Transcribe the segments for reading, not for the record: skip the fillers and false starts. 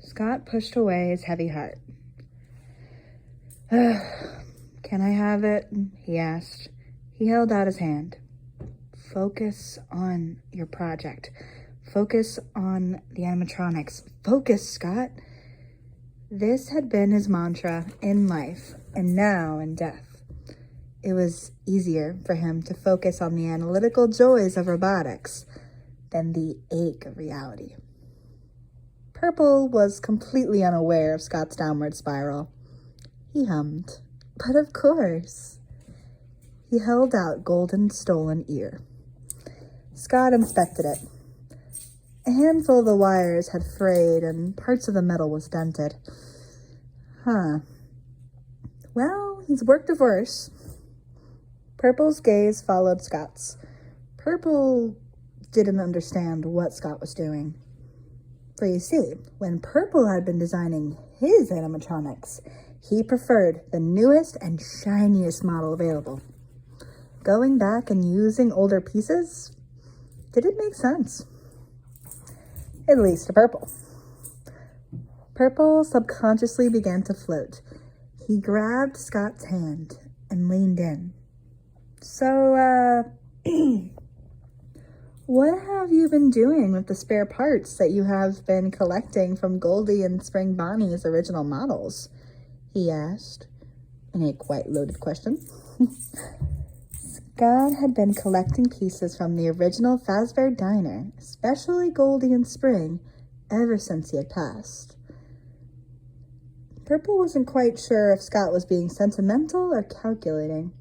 Scott pushed away his heavy heart. Can I have it? He asked. He held out his hand. Focus on your project. Focus on the animatronics. Focus, Scott. This had been his mantra in life, and now in death. It was easier for him to focus on the analytical joys of robotics than the ache of reality. Purple was completely unaware of Scott's downward spiral. He hummed, but of course. He held out Golden's stolen ear. Scott inspected it. A handful of the wires had frayed and parts of the metal was dented. Well, he's worked of worse. Purple's gaze followed Scott's. Purple didn't understand what Scott was doing. For you see, when Purple had been designing his animatronics, he preferred the newest and shiniest model available. Going back and using older pieces didn't make sense. At least to Purple. Purple subconsciously began to float. He grabbed Scott's hand and leaned in. So, what have you been doing with the spare parts that you have been collecting from Goldie and Spring Bonnie's original models? He asked, in a quite loaded question. Scott had been collecting pieces from the original Fazbear Diner, especially Goldie and Spring, ever since he had passed. Purple wasn't quite sure if Scott was being sentimental or calculating.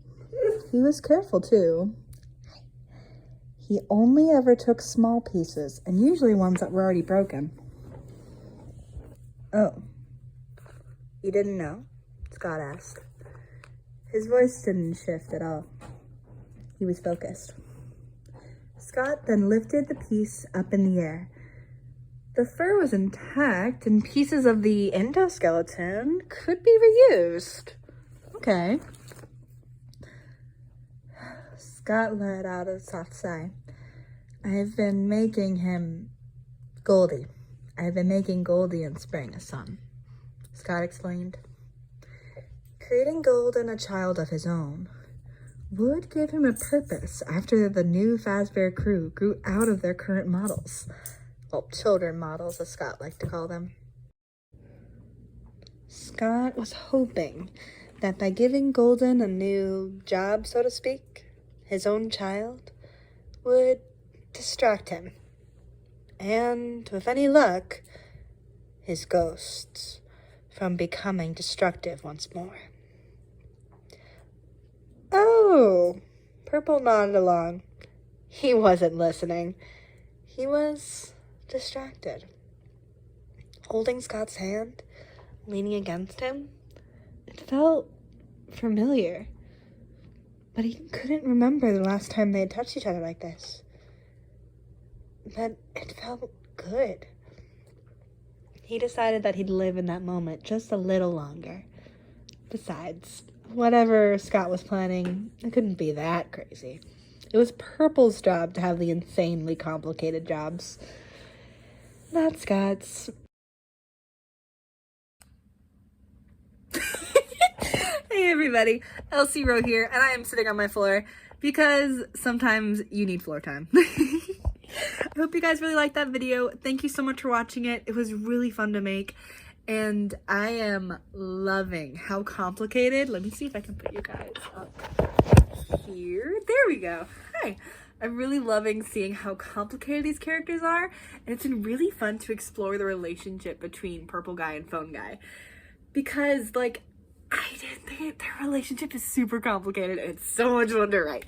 He was careful, too. He only ever took small pieces, and usually ones that were already broken. Oh, you didn't know? Scott asked. His voice didn't shift at all. He was focused. Scott then lifted the piece up in the air. The fur was intact, and pieces of the endoskeleton could be reused. Okay. Scott let out a soft sigh. I've been making him Goldie. I've been making Goldie and Spring a son, Scott explained. Creating Golden a child of his own would give him a purpose after the new Fazbear crew grew out of their current models. Well, children models, as Scott liked to call them. Scott was hoping that by giving Golden a new job, so to speak, his own child, would distract him. And, with any luck, his ghosts from becoming destructive once more. Oh, Purple nodded along. He wasn't listening. He was distracted. Holding Scott's hand, leaning against him, it felt familiar. But he couldn't remember the last time they had touched each other like this. But it felt good. He decided that he'd live in that moment just a little longer. Besides, whatever Scott was planning, it couldn't be that crazy. It was Purple's job to have the insanely complicated jobs, not Scott's. Hey everybody, Elsie Rowe here, and I am sitting on my floor because sometimes you need floor time. I hope you guys really liked that video. Thank you so much for watching it. It was really fun to make, and I am loving how complicated. Let me see if I can put you guys up here. There we go. Hi. I'm really loving seeing how complicated these characters are, and it's been really fun to explore the relationship between Purple Guy and Phone Guy, because, like, their relationship is super complicated, and it's so much fun to write.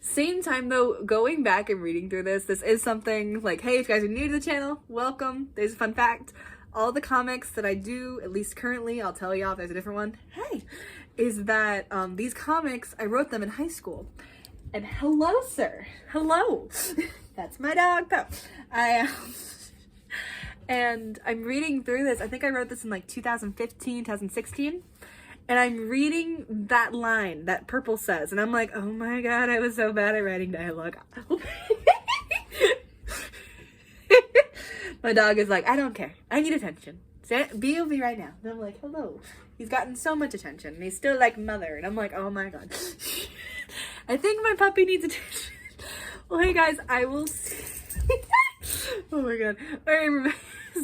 Same time, though, going back and reading through this is something like, hey, if you guys are new to the channel, welcome. There's a fun fact. All the comics that I do, at least currently, I'll tell y'all if there's a different one, hey, is that these comics, I wrote them in high school. And hello, sir. Hello. That's my dog, though. And I'm reading through this. I think I wrote this in like 2015, 2016. And I'm reading that line that Purple says. And I'm like, oh my God, I was so bad at writing dialogue. My dog is like, I don't care. I need attention. B.O.B. right now. And I'm like, hello. He's gotten so much attention. And he's still like mother. And I'm like, oh my god. I think my puppy needs attention. Well, hey guys, I will see. Oh my god. All right, everybody.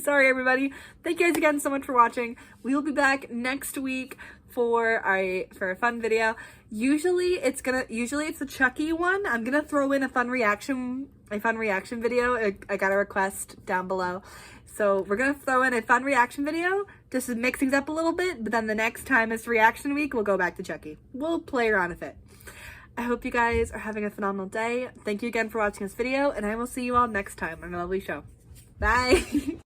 Sorry, everybody. Thank you guys again so much for watching. We will be back next week for a fun video. Usually it's the Chucky one. I'm gonna throw in a fun reaction video. I got a request down below. So we're gonna throw in a fun reaction video just to mix things up a little bit, but then the next time it's reaction week, we'll go back to Chucky. We'll play around with it. I hope you guys are having a phenomenal day. Thank you again for watching this video, and I will see you all next time on a lovely show. Bye!